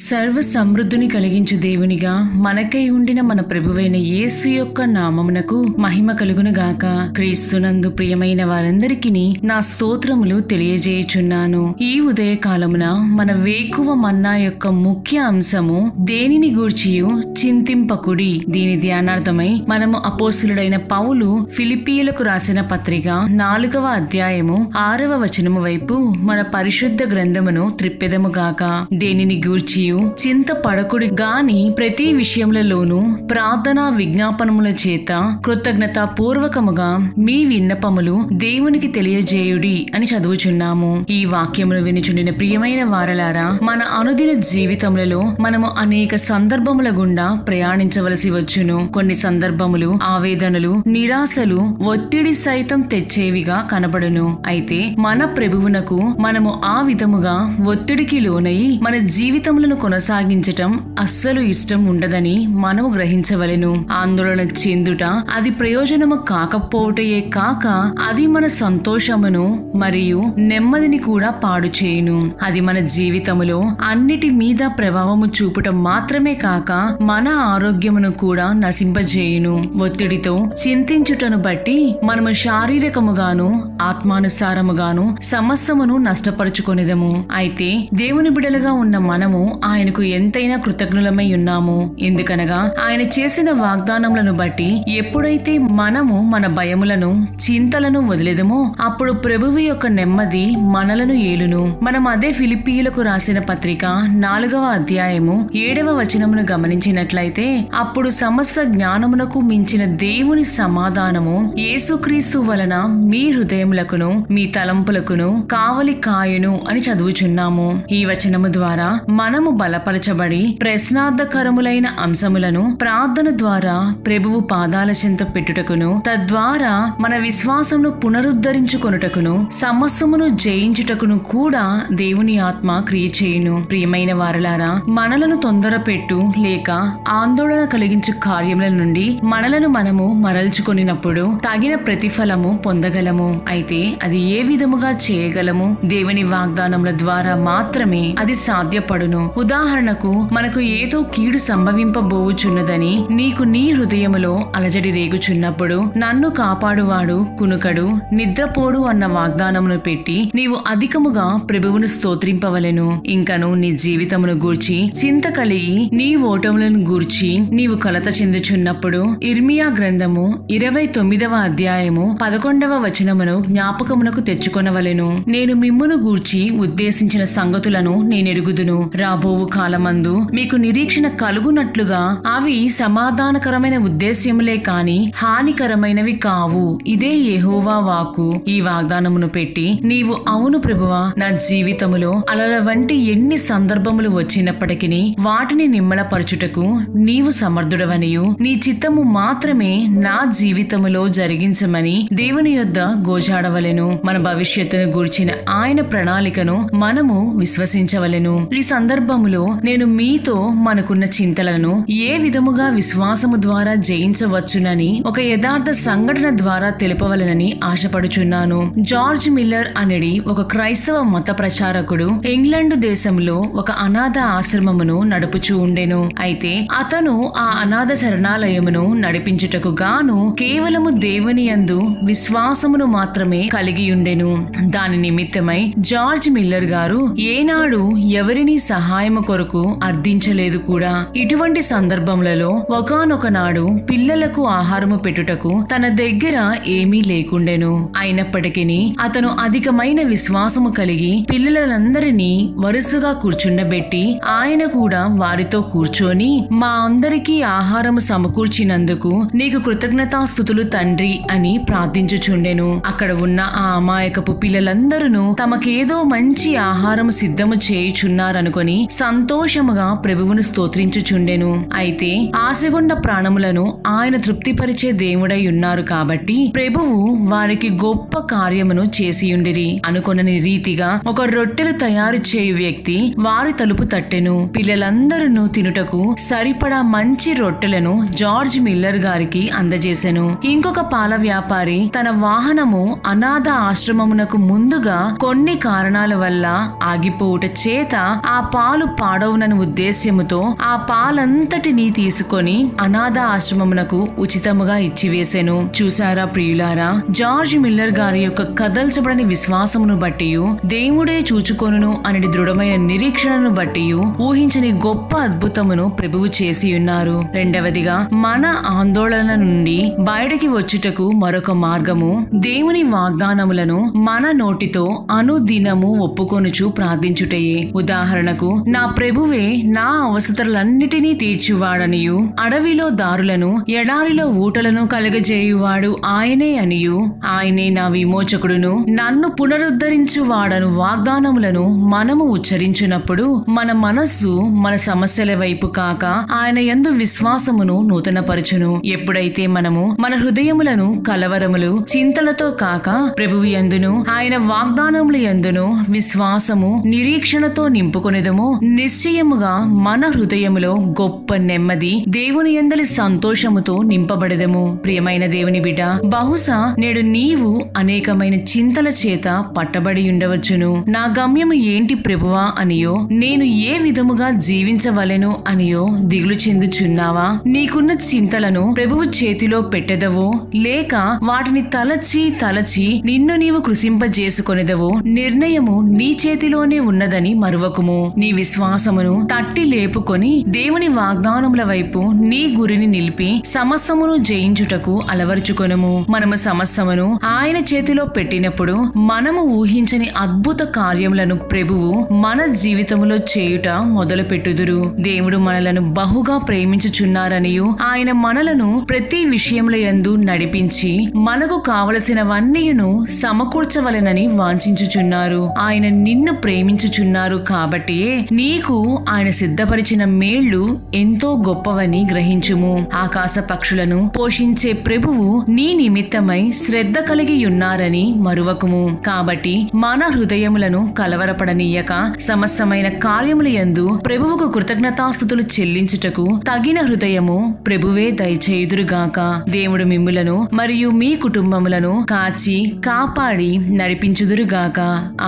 సర్వ సమృద్ధిని కలిగించు దేవునిగా మనకై ఉండిన మన ప్రభువైన యేసు యొక్క నామమునకు మహిమ కలుగునుగాక. క్రీస్తునందు ప్రియమైన వారందరికీ నా స్తోత్రములు తెలియజేయుచున్నాను. ఈ ఉదయ కాలమున మన వేకువ మన్నా యొక్క ముఖ్య అంశము దేనిని గూర్చియు చింతింపకుడి. దీని ధ్యానార్థమై మనము అపోస్తులుడైన పౌలు ఫిలిప్పీయులకు రాసిన పత్రిక 4వ అధ్యాయము 6వ వచనము వైపు మన పరిశుద్ధ గ్రంథమును త్రిప్పెదముగాక. దేనిని గూర్చియు చింతపడకుడి గాని ప్రతి విషయములలోనూ ప్రార్థనా విజ్ఞాపనముల చేత కృతజ్ఞతా పూర్వకముగా మీ విన్నపములు దేవునికి తెలియజేయుడి అని చదువుచున్నాము. ఈ వాక్యములు వినుచుండిన ప్రియమైన వారలారా, మన అనుదిన జీవితములలో మనము అనేక సందర్భముల గుండా ప్రయాణించవలసి వచ్చును. కొన్ని సందర్భములు ఆవేదనలు, నిరాశలు, ఒత్తిడి సైతం తెచ్చేవిగా కనబడును. అయితే మన ప్రభువునకు మనము ఆ విధముగా ఒత్తిడికి లోనై మన జీవితములను కొనసాగించటం అస్సలు ఇష్టం ఉండదని మనము గ్రహించవలెను. ఆందోళన చెందుట అది ప్రయోజనము కాకపోవటయే కాక అది మన సంతోషమును మరియు నెమ్మదిని కూడా పాడు చేయును. అది మన జీవితములో అన్నిటి మీద ప్రభావము చూపటం మాత్రమే కాక మన ఆరోగ్యమును కూడా నశింపజేయును. ఒత్తిడితో చింతించుటను బట్టి మనము శారీరకముగాను ఆత్మానుసారముగాను సమస్తమును నష్టపరుచుకొనిదము. అయితే దేవుని బిడలుగా ఉన్న మనము ఆయనకు ఎంతైనా కృతజ్ఞులమై ఉన్నాము. ఎందుకనగా ఆయన చేసిన వాగ్దానములను బట్టి ఎప్పుడైతే మనము మన భయములను చింతలను వదిలేదమో అప్పుడు ప్రభువు యొక్క నెమ్మది మనలను ఏలును. మనం అదే ఫిలిప్పీయులకు రాసిన పత్రిక 4వ అధ్యాయము 7వ వచనమును గమనించినట్లయితే, అప్పుడు సమస్త జ్ఞానమునకు మించిన దేవుని సమాధానము యేసుక్రీస్తు వలన మీ హృదయములకును మీ తలంపులకును కావలి కాయును అని చదువుచున్నాము. ఈ వచనము ద్వారా మనము బలపరచబడి ప్రశ్నార్థకరములైన అంశములను ప్రార్థన ద్వారా ప్రభువు పాదాల చెంత పెట్టుటకును, తద్వారా మన విశ్వాసమును పునరుద్ధరించుకొనుటకును, సమస్తమును జయించుటకును కూడా దేవుని ఆత్మ క్రియ చేయును. ప్రియమైన వారలారా, మనలను తొందరపెట్టు లేక ఆందోళన కలిగించు కార్యముల నుండి మనలను మనము మరల్చుకొనినప్పుడు తగిన ప్రతిఫలము పొందగలము. అయితే అది ఏ విధముగా చేయగలము? దేవుని వాగ్దానముల ద్వారా మాత్రమే అది సాధ్యపడును. ఉదాహరణకు, మనకు ఏదో కీడు సంభవింపబోవుచున్నదని నీకు నీ హృదయములో అలజడి రేగుచున్నప్పుడు నన్ను కాపాడువాడు కునుకడు నిద్రపోడు అన్న వాగ్దానమును పెట్టి నీవు అధికముగా ప్రభువును స్తోత్రింపవలెను. ఇంకను నీ జీవితమును గూర్చి చింత కలిగి నీ ఓటములను గూర్చి నీవు కలత చెందుచున్నప్పుడు ఇర్మియా గ్రంథము 29వ అధ్యాయము 11వ వచనమును జ్ఞాపకమునకు తెచ్చుకొనవలెను. నేను మిమ్మును గూర్చి ఉద్దేశించిన సంగతులను నేనెరుగుదును. రాబోవు కాలమందు మీకు నిరీక్షణ కలుగునట్లుగా అవి సమాధానకరమైన ఉద్దేశ్యములే కాని హానికరమైనవి కావు. ఇదే యెహోవా వాక్కు. ఈ వాగ్దానమును పెట్టి నీవు అవును ప్రభువా, నా జీవితములో అలల వంటి ఎన్ని సందర్భములు వచ్చినప్పటికీ వాటిని నిమ్మలపరచుటకు నీవు సమర్థుడవనియు నీ చిత్తము మాత్రమే నా జీవితములో జరిగించమని దేవుని యొద్ద గోజాడవలెను. మన భవిష్యత్తును గూర్చిన ఆయన ప్రణాళికను మనము విశ్వసించవలెను. ఈ సందర్భములో నేను మీతో మనకున్న చింతలను ఏ విధముగా విశ్వాసము ద్వారా జయించవచ్చునని ఒక యథార్థ సంఘటన ద్వారా తెలుపవలెనని ఆశపడుచున్నాను. జార్జ్ మిల్లర్ అనేది ఒక క్రైస్తవ మత ప్రచారకుడు ఇంగ్లాండ్ దేశంలో ఒక అనాథ ఆశ్రమమును నడుపుచూ ఉండెను. అయితే అతను ఆ అనాథ శరణాలయమును నడిపించుటకు గాను కేవలము దేవుని యందు విశ్వాసమును మాత్రమే కలిగి ఉండెను. దాని నిమిత్తమై జార్జ్ మిల్లర్ గారు ఏనాడు ఎవరిని సహాయము కొరకు అర్థించలేదు కూడా. ఇటువంటి సందర్భములలో ఒకానొక నాడు పిల్లలకు ఆహారము పెట్టుటకు తన దగ్గర ఏమీ లేకుండెను. అయినప్పటికీ అతను అధికమైన విశ్వాసము కలిగి పిల్లలందరినీ వరుసగా కూర్చుండబెట్టి ఆయన కూడా వారితో కూర్చొని, మా అందరికీ ఆహారము సమకూర్చినందుకు నీకు కృతజ్ఞతాస్తుతులు తండ్రి అని ప్రార్థించుచుండెను. అక్కడ ఉన్న ఆ అమాయకపు పిల్లలందరూ తమకేదో మంచి ఆహారము సిద్ధము చేయుచున్నారనుకొని సంతోషముగా ప్రభువును స్తోత్రించుచుండెను. అయితే ఆశగొండ ప్రాణములను ఆయన తృప్తిపరిచే దేవుడై ఉన్నారు కాబట్టి ప్రభువు వారికి గొప్ప కార్యమును చేసియుండిరి. అనుకొనని రీతిగా ఒక రొట్టెలు తయారు చేయు వ్యక్తి వారి తలుపు తట్టెను. పిల్లలందరూ తినుటకు సరిపడా మంచి రొట్టెలను జార్జ్ మిల్లర్ గారికి అందజేసెను. ఇంకొక పాల వ్యాపారి తన వాహనము అనాథ ఆశ్రమమునకు ముందుగా కొన్ని కారణాల వల్ల ఆగిపోవుట చేత ఆ పాలు పాడవునని ఉద్దేశ్యముతో ఆ పాలంతటినీ తీసుకొని అనాథ ఆశ్రమమునకు ఉచితముగా ఇచ్చివేసెను. చూసారా ప్రియులారా, జార్జ్ మిల్లర్ గారి యొక్క కదల్చబడని విశ్వాసమును బట్టి దేవుడే చూచుకొనును అనే దృఢమైన నిరీక్షణను బట్టి ఊహించని గొప్ప అద్భుతమును ప్రభువు చేసి ఉన్నారు. రెండవదిగా, మన ఆందోళన నుండి బయటికి వచ్చుటకు మరొక మార్గము దేవుని వాగ్దానములను మన నోటితో అనుదినము ఒప్పుకొనుచు ప్రార్థించుటయే. ఉదాహరణకు, నా ప్రభువే నా అవసరతలన్నిటినీ తీర్చువాడనియు అడవిలో దారులను ఎడారిలో ఊటలను కలగజేయువాడు ఆయనే అనియు ఆయనే నా విమోచకుడును నన్ను పునరుద్ధరించువాడను వాగ్దానములను మనము ఉచ్చరించినప్పుడు మన మనస్సు మన సమస్యల వైపు కాక ఆయన యందు విశ్వాసమును నూతనపరచును. ఎప్పుడైతే మనము మన హృదయములను కలవరములు చింతలతో కాక ప్రభువు యందును ఆయన వాగ్దానముల యందును విశ్వాసము నిరీక్షణతో నింపుకొనేదము, నిశ్చయముగా మన హృదయములో గొప్ప నెమ్మది దేవుని యందలి సంతోషముతో నింపబడెదము. ప్రియమైన దేవుని బిడ్డ, బహుశా నేడు నీవు అనేకమైన చింతల చేత పట్టబడి ఉండవచ్చును. నా గమ్యము ఏంటి ప్రభువా అనియో, నేను ఏ విధముగా జీవించవలెను అనియో దిగులు చెందుచున్నావా? నీకున్న చింతలను ప్రభువు చేతిలో పెట్టెదవో, లేక వాటిని తలచి నిన్ను నీవు కృషింపజేసుకొనేదవో నిర్ణయము నీ చేతిలోనే ఉన్నదని మరువకుము. నీ విశ్వాసమును తట్టి లేపుకొని దేవుని వాగ్దానముల వైపు నీ గురిని నిలిపి సమస్తమును జయించుటకు అలవరుచుకొనుము. మనము సమస్తమును ఆయన చేతిలో పెట్టినప్పుడు మనము ఊహించని అద్భుత కార్యములను ప్రభువు మన జీవితములో చేయుట మొదలు పెట్టుదురు. దేవుడు మనలను బహుగా ప్రేమించుచున్నారనియు ఆయన మనలను ప్రతి విషయముల యందు నడిపించి మనకు కావలసినవన్నీయును సమకూర్చవలెనని వాంఛించుచున్నారు. ఆయన నిన్ను ప్రేమించుచున్నారు కాబట్టియే నీకు ఆయన సిద్ధపరిచిన మేళ్లు ఎంతో గొప్పవని గ్రహించుము. ఆకాశ పక్షులను పోషించే ప్రభువు నీ నిమిత్తమై శ్రద్ధ కలిగి ఉన్నారని మరువకుము. కాబట్టి మన హృదయములను కలవరపడనీయక సమస్తమైన కార్యముల యందు ప్రభువుకు కృతజ్ఞతాస్తుతులు చెల్లించుటకు తగిన హృదయము ప్రభువే దయచేయుదురుగాక. దేవుడు మిమ్ములను మరియు మీ కుటుంబములను కాచి కాపాడి నడిపించుదురుగాక.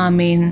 ఆమేన్.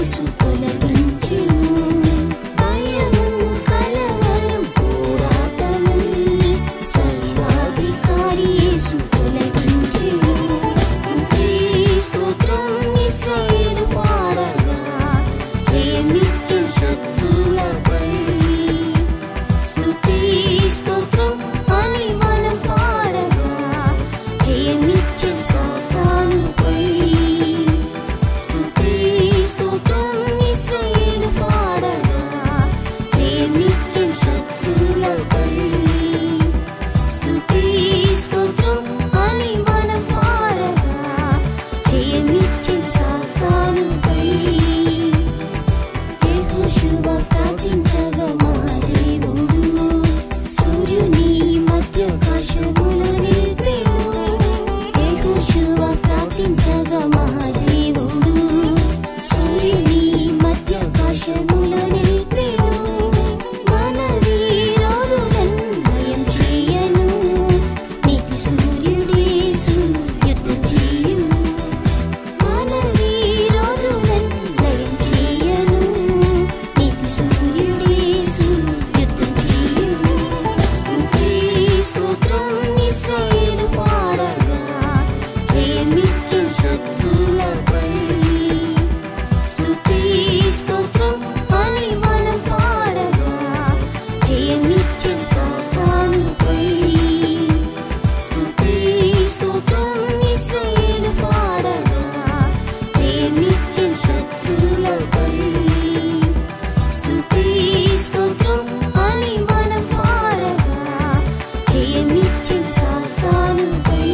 యేసు తొలగించెను. భయము కలవరం పోరాటము సర్వాధికారి యేసు తొలగించెను. స్తుతి స్తోత్రం ఇశ్రాయేలు పాడగా జయమిచ్చెను శత్రువులపై. స్తుతి స్తోత్రం అని మనం పాడగా జయమిచ్చెను సాతానుపై. స్తుతి స్తోత్రం ఇశ్రాయేలు పాడగా జయమిచ్చెను శత్రువులపై. స్తుతి స్తోత్రం అని మనం పాడగా జయమిచ్చెను సాతానుపై. యెహోషువ ప్రార్థించగా మహాదేవుడు సూర్యుని మధ్యాకాశములో నిలిపెను. యెహోషువ ప్రార్థించగా మహాదేవుడు సూర్యుని మధ్యాకాశములో నిలిపెను. మన వీరులను లయం చేయను నీతి సూర్యుడేసు యుద్ధం చేయును. మన వీరులను లయం చేయను నీతి సూర్యుడేసు యుద్ధం చేయును. స్తుతి స్తోత్రం ఇశ్రాయేలు పాడగా జయమిచ్చెను శత్రువులపై. స్తుతి స్తోత్రం అని మనం పాడగా జయమిచ్చెను సాతానుపై. స్తుతి స్తోత్రం ఇశ్రాయేలు పాడగా జయమిచ్చెను శత్రువులపై. స్తుతి స్తోత్రం అని మనం పాడగా జయమిచ్చెను సాతానుపై.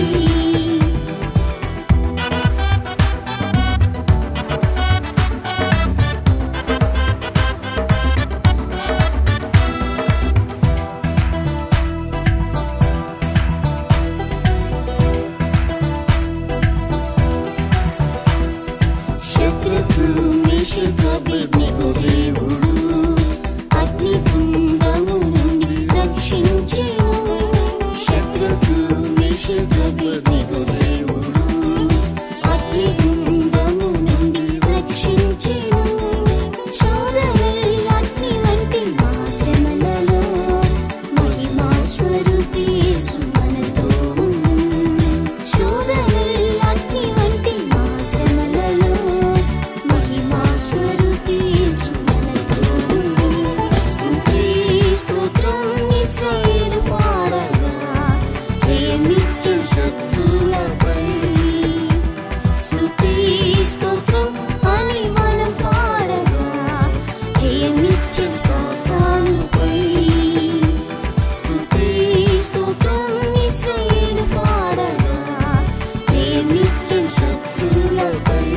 శత్రువు మేషక అబేద్నెగో దేవుడు అగ్నిగుండము నుండి రక్షించెను. శత్రువు మేషక అబేద్నెగో దేవుడు అగ్నిగుండము నుండి రక్షించెను. శోధనలు అగ్ని వంటి మహాశ్రమలలో మహిమా స్వరూపి యేసు మనతో ఉండును. శోధనలు అగ్ని వంటి మహాశ్రమలలో మహిమా స్వరూపి యేసు మనతో ఉండును. స్తుతి స్తోత్రం ఇశ్రాయేలు పాడగా జయమిచ్చెను శత్రువులపై. స్తుతి స్తోత్రం అని మనం పాడగా జయమిచ్చెను సాతానుపై. స్తుతి స్తోత్రం ఇశ్రాయేలు పాడగా జయమిచ్చెను శత్రువులపై.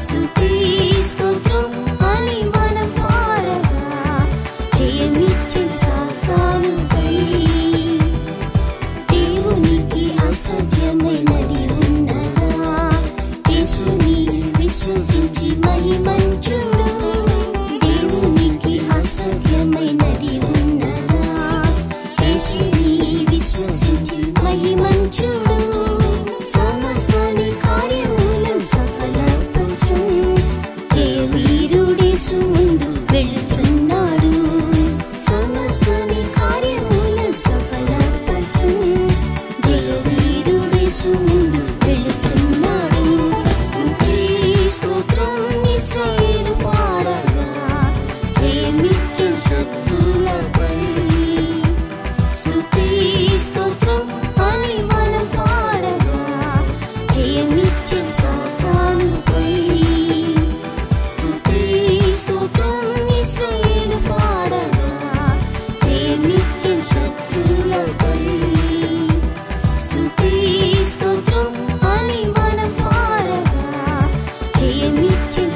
స్తుతి స్తోత్రం అని మనం పాడగా జయమిచ్చెను సాతానుపై. దేవునికి అసాధ్యమైనది ఉండగా యేసుని విశ్వసించి మహిమంచుడు. దేవునికి అసాధ్యమైనది ఉండగా యేసుని విశ్వసించి మహిమంచుడు. సమస్తాని కార్యములను సఫలపరచును. జయవీరుడేసు ముందు వెళ్ళుచున్నాడు. సమస్తాని కార్యములను సఫలపరచును. జయవీరుడేసు ముందు వెళ్ళుచున్నాడు. స్తుతి స్తోత్రం ఇశ్రాయేలు పాడగా జయమిచ్చెను శత్రువులపై. స్తుతి స్తోత్రం అని మనం పాడగా జయమిచ్చెను సాతానుపై. స్తుతి స్తోత్రం ఇశ్రాయేలు పాడగా జయమిచ్చెను శత్రువులపై. స్తుతి స్తోత్రం అని మనం పాడగా జయమిచ్చెను